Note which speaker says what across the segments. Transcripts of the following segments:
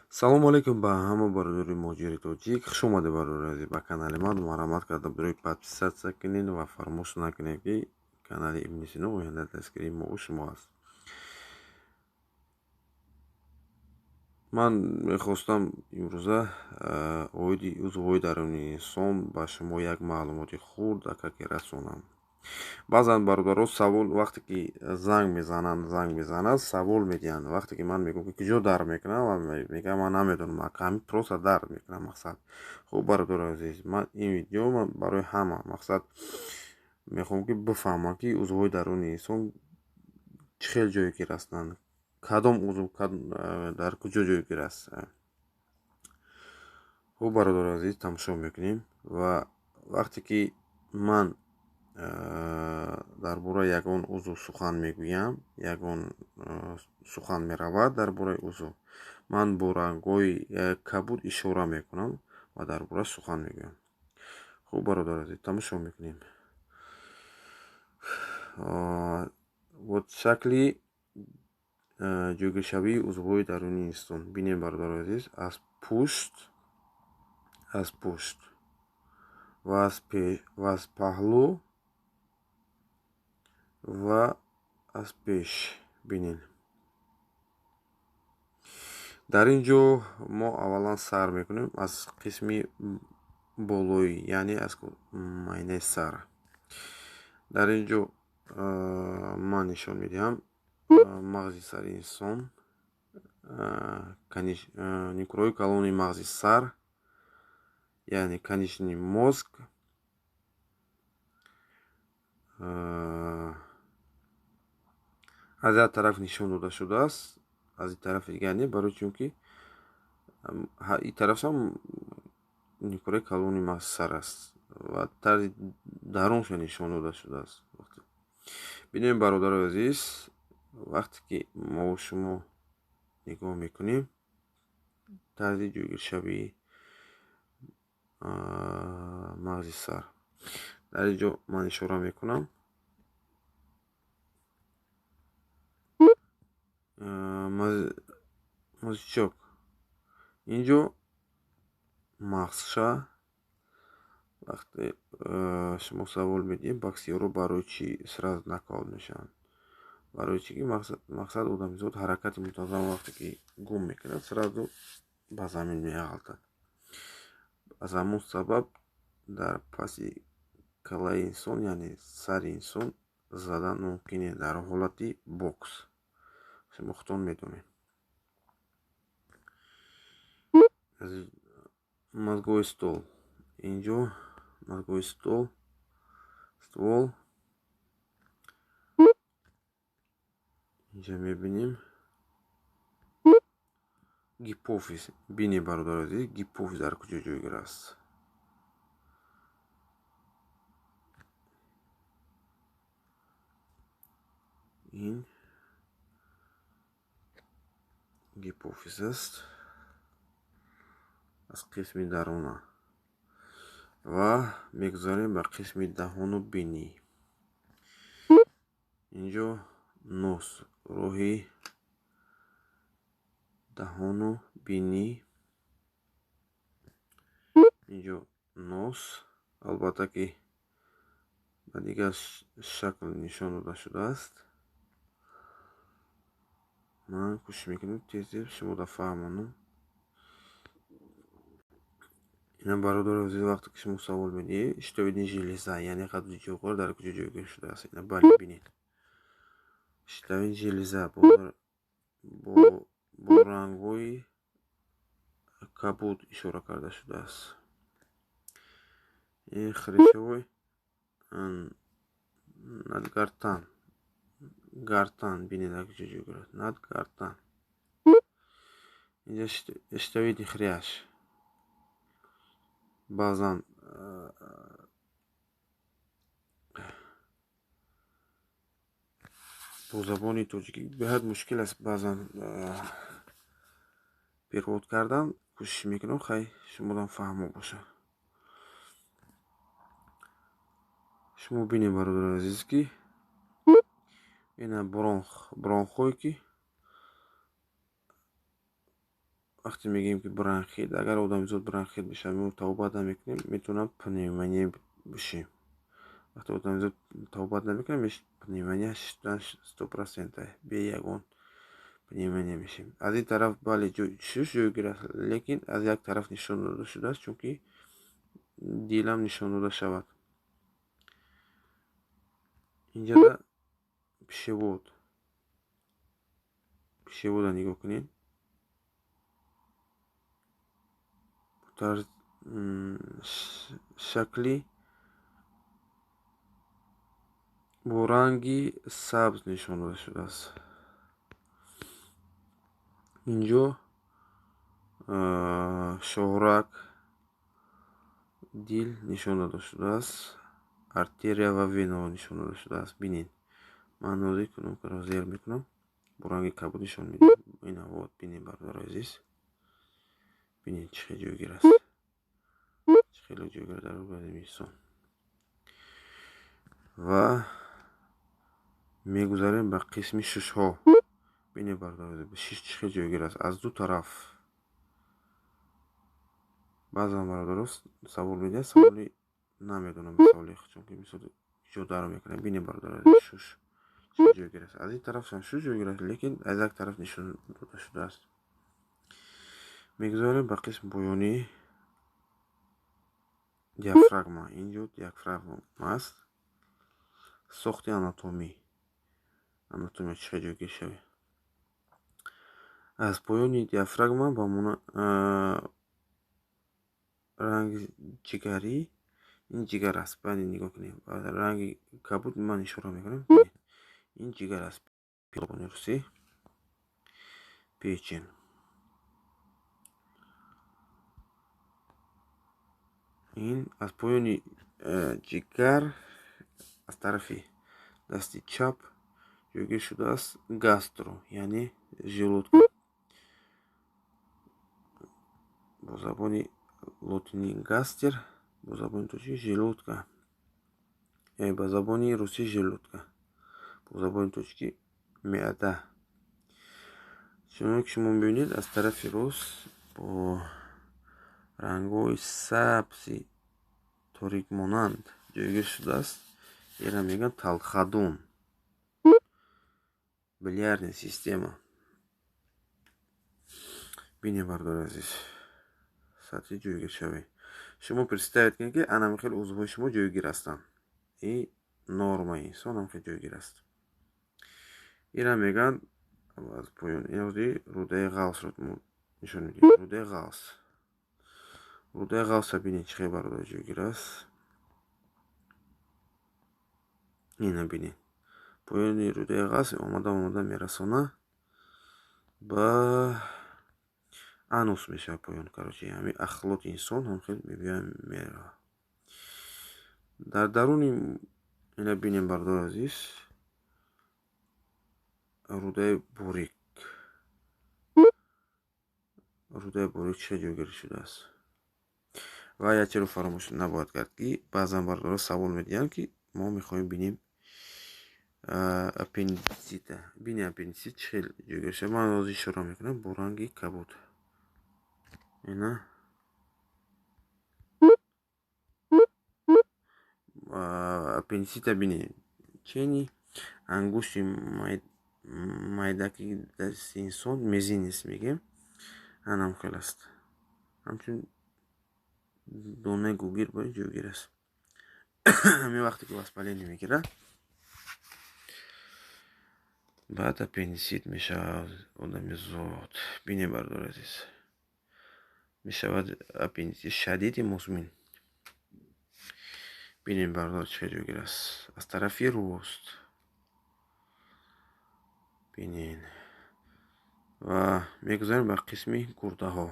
Speaker 1: Салому алейкум ба ҳама бародари муҳоҷири тоҷик. Хуш омадед бародари ба канали ман. Марҳамат карда бирои подписатсия кунед ва фаромӯш накунед ки канали Ибн Сино оянда дастгирии мо шумо аст. Ман мехостам имрӯза оиди узвҳои дарунии инсон ба шумо як маълумоти хурдакаке расонам. Баъзан бародаро савол вақте ки занг мезанад савол медиҳанд. Вақте ки ман мегӯям ки куҷо дард мекунам ва мегӯям ман наметавонам, ҳамин просто дард мекунам мақсад. Хуб бародари азиз, ман ин видео барои ҳама мақсад мехоҳам ки бифаҳмам ки узвҳои дарунии инсон чӣ хел ҷойгир ҳастанд, кадом узв дар куҷо ҷойгир аст. хуб бародари азиз, тамошо мекунем ва вақте ки ман дар бораи ягон узв сухан мегӯям, ягон сухан меравад дар бораи узв, ман бо рангҳои кабуд ишора мекунам ва дар борааш сухан мегӯям. хуб бародари азиз, тамошо мекунем. вот шакли ҷойгиршавии узвҳои дарунии инсон бинем бародари азиз. аз пушт ва аз паҳлӯ ва аз пеш бинем. дар ин ҷо мо аввалан сар мекунем аз қисми болоӣ, яъне аз майнаи сар. дар ин ҷо ман нишон медиҳам мағзи сари инсон, никӯрои калони мағзи сар, яъне канишни мозг, аз як тараф нишон дода шудааст, аз ин тарафи дигар не, барои чунки ин тарафам никӯрои калони мағзи сар аст ва тарзи дарунша нишон дода шудааст. бинем бародари азиз, вақте ки мо шумо нигоҳ мекунем тарзи ҷойгиршавии мағзи сар, дар ин ҷо ман ишора мекунам. мозичок ин ҷо мағзша. вақте шумо савол медиҳед баксиёро барои чӣ сразу накаут мешаванд, барои чӣ ки мақсад одамизод ҳаракати мунтазам вақте ки гум мекунад сразу ба замин меғалтад. аз ҳамон сабаб дар паси калаи инсон, яъне сари инсон задан мумкине дар ҳолати бокс. шумо худтон медонед. мозгои стол ин ҷо мозгои ствол инҷа мебинем. гипофиз бинем бародари азиз, гипофиз дар куҷо ҷойгир аст. ин гипофиз аст аз қисми даруна ва мегузарем ба қисми даҳону бинӣ. ин ҷо нос, роҳи даҳону бинӣ. ин ҷо нос, албатта ки ба дигар шакл нишон дода шудааст. ман кӯшиш мекунам тез шумо да фаҳмонам. ина бародари азиз, вақте ки шумо савол медиҳед щитовидни железа, яъне қади ҷоғор дар куҷо ҷойгир шудааст. ина бале бинед, щитовидни железа бо рангҳои кабуд ишора карда шудааст. ин хрешовой надгартан бинед дар куҷо ҷойгир аст. надгартан. инҷа щитовидни хрящ, баъзан бо забони тоҷикӣ беҳад мушкил аст баъзан перевод кардан. кӯшиш мекунам хай шумодан фаҳмо бошад. шумо бинед бародари азиз ки ина бронхое ки وقتی میگیم که برانخیت، اگر آدمیزاد برانخیت بشه ما توبت نمیکنیم میتونم پنیمونیا بشیم. وقتی آدمیزاد توبت نمیکنیم پنیمونیا 100% به یگان پنیمونیا میشیم. از این طرف بله شش جویگیر است لیکن از یک طرف نشان داده شده است چونکه دیلم نشان داده شود. اینجا دا پیشوود نگاه کنین. در شکلی با رنگی سبز نشان داده شده است. اینجا شهرک دیل نشان داده شده است. артерия و وینا نشان داده شده است. بینین من نازک کنم که زیر میکنم با رنگ کبود نشان میدم. این هوا بینین بردار عزیز. بینین چه خیلی جوگیر است. چه خیلی جوگیر در ارگانیسم انسان. و میگذاریم به قسم شش ها. بینین بردار عزیز. شش چه خیلی جوگیر است. از دو طرف بعضا بردار سوال میده. سوالی نمیدونم سوالی چون که مثلا جدا رو میکنم. بینین بردار عزیز. شش جوگیر است. از این طرف هم شش جوگیر است لیکن از یک طرف نشان داده شده است. میگذاریم به قسم پایانی دیافراگما. اینجا دیافراگما است. ساخت آناتومی چه جوگیر شوی. از پایانی دیافراگما با من رنگ جگری این جگر است. بعد نگاه کنیم رنگ کبود من اشاره میکنم. این جگر است. پیلونرسی پیچین. این از پایانی جگر از طرف دستی چپ جوگیر شده است. گاسترو یعنی ژلودка. با زبانی لاتینی гастер، با زبانی турчи ژلودка. با زبانی روسی ژلودка. با زبانی турчи معده. چون که شما میبینید از طرف راست با رنگ‌های سبز تاریک مانند جوگیر شده است. اینا میگن талхадун. Biliarniy система. Бинин бардор азиз. Сатҳи ҷойгиршавӣ. Шумо представед кунед ки анам хел узвҳои шумо ҷойгир ҳастанд. И нормаи инсон ҳам хел ҷойгир аст. ина мегӯянд аз поён иноди рӯдаи ғавсро нишон медиҳем. Рӯдаи ғавс. Рӯдаи ғавса бинед чӣ хел бардор ҷойгир аст. ина бинед. Поёни рӯдаи ғавс омада мерасона ба анус мешавад поён. Короче, ҳамин ахлоти инсон ҳам хел меравад. Дар даруни ина бинем бардор азиз. рӯдаи борик. рӯдаи борик чӣ ҷойгир шудааст. ва як чиро фаромӯш набояд кард ки баъзан бардорҳо савол медиҳанд ки мо мехоҳем бинем аппендисита. бини аппендисит чӣ хел ҷойгир шуда. ман ҳозир ишора мекунам бо ранги кабуд. ина аппендисита бинед. чени ангушти майдаки дасти инсон мезинис мегем. анам хел аст. ҳамчун донаи гугир ба ҷойгир аст. ҳамин вақте ки воспаление мегирад баъд аппендисит мешавад одамизод. бинед бардор азиз. мешавад аппендисит шадиди музмин. бинед бардор чӣ хел ҷойгир аст. аз тарафи рост. бинед. ва мегузарем ба қисми гурдаҳо.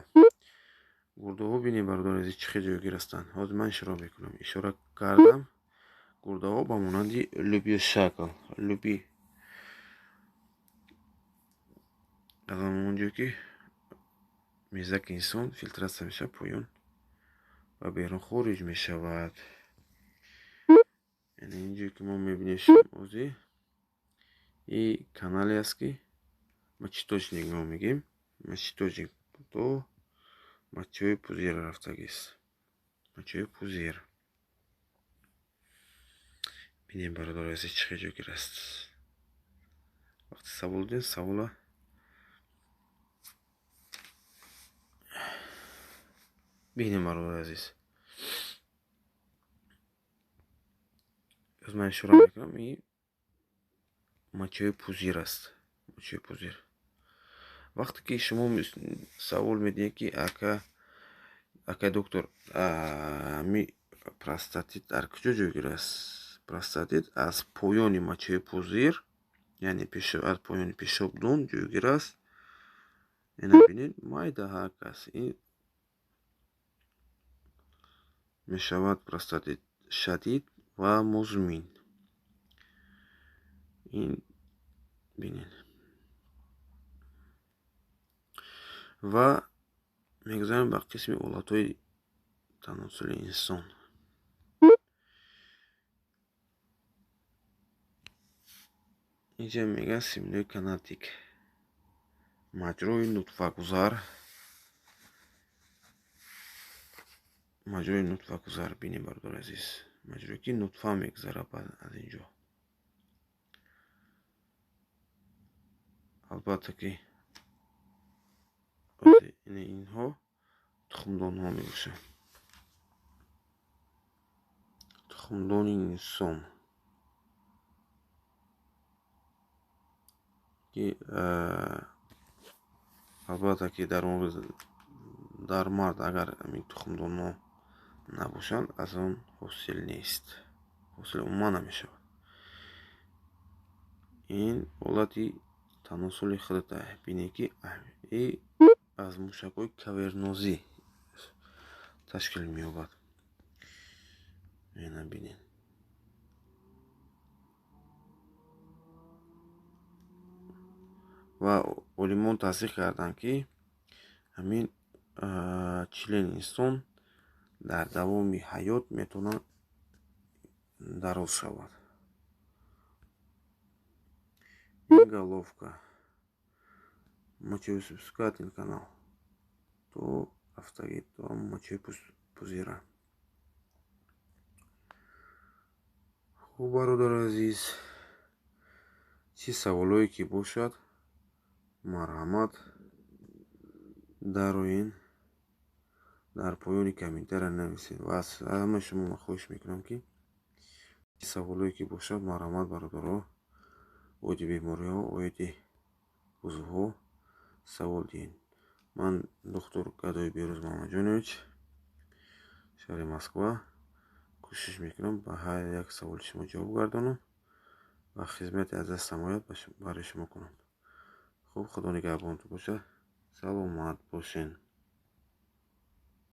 Speaker 1: гурдаҳо бинед бардор азиз чӣ хел ҷойгир ҳастанд. ҳозир ман ишора мекунам. ишора кардам. гурдаҳо ба монанди лӯби шакл. лӯби аз онҷо ки мезаки инсон филтратсия мешавад поён ба берун хориҷ мешавад. яъне инҷое ки мо мебинем ҳозир и канале аст ки мачиточник мо мегем. мачиточник то мочёи пузир рафтагист. Мочёи пузир. Бинем бародар азиз чӣ ҷойгир аст. Вақти савол дидем, савола бинем бародар азиз. Аз ман ишора мекунам, ин мочёи пузир аст. Мочёи пузир. Вақте ки шумо савол медиҳед ки ака доктор, ми простатит дар куҷо ҷойгир аст? Простатит аз поёни мочёи пузир, яъне аз поёни пешобдон ҷойгир аст. Ина бинед, майда ҳак аст. Ин мешавад простатит шадид ва музмин. Ин бинед. ва мегузарем ба қисми олатҳои таносули инсон. инҷа мегӯяд симинои канатик, маҷрои нутфагузар. Маҷрои нутфагузар бинем бародар азиз. Маҷрое ки нутфа мегузарад аз инҷо. албатта ки инҳо тухмдонҳо мебошанд. тухмдони инсон ки албатта ки дар мард агар ҳамин тухмдонҳо набошанд, аз он ҳосил нест. ҳосил умуман намешавад. ин ҳолати таносули худата бинед ки аз мушакҳои кавернозӣ ташкил меёбад. ина бинед. ва олимон тасдиқ карданд ки ҳамин члени инсон дар давоми ҳаёт метавонад дароз шавад. ин головка мочеиспускательный канал, то рафтагӣ то мочеи пузира. хуб бародар азиз, чӣ саволое ки бошад, марҳамат дароин дар поёни комментария нависед. ва аз ҳамаи шумо ман хоҳиш мекунам ки чӣ саволое ки бошад, марҳамат бародарҳо, оиди бемориҳо, оиди узвҳо савол диҳед. ман доктор Гадои Берӯз Маҳмаҷонович, шаҳри Москва, кӯшиш мекунам ба ҳар як саволи шумо ҷавоб гардонам ва хизмати аз дастам ояд барои шумо кунам. хуб, худо нигаҳбонтон бошад. саломат бошед.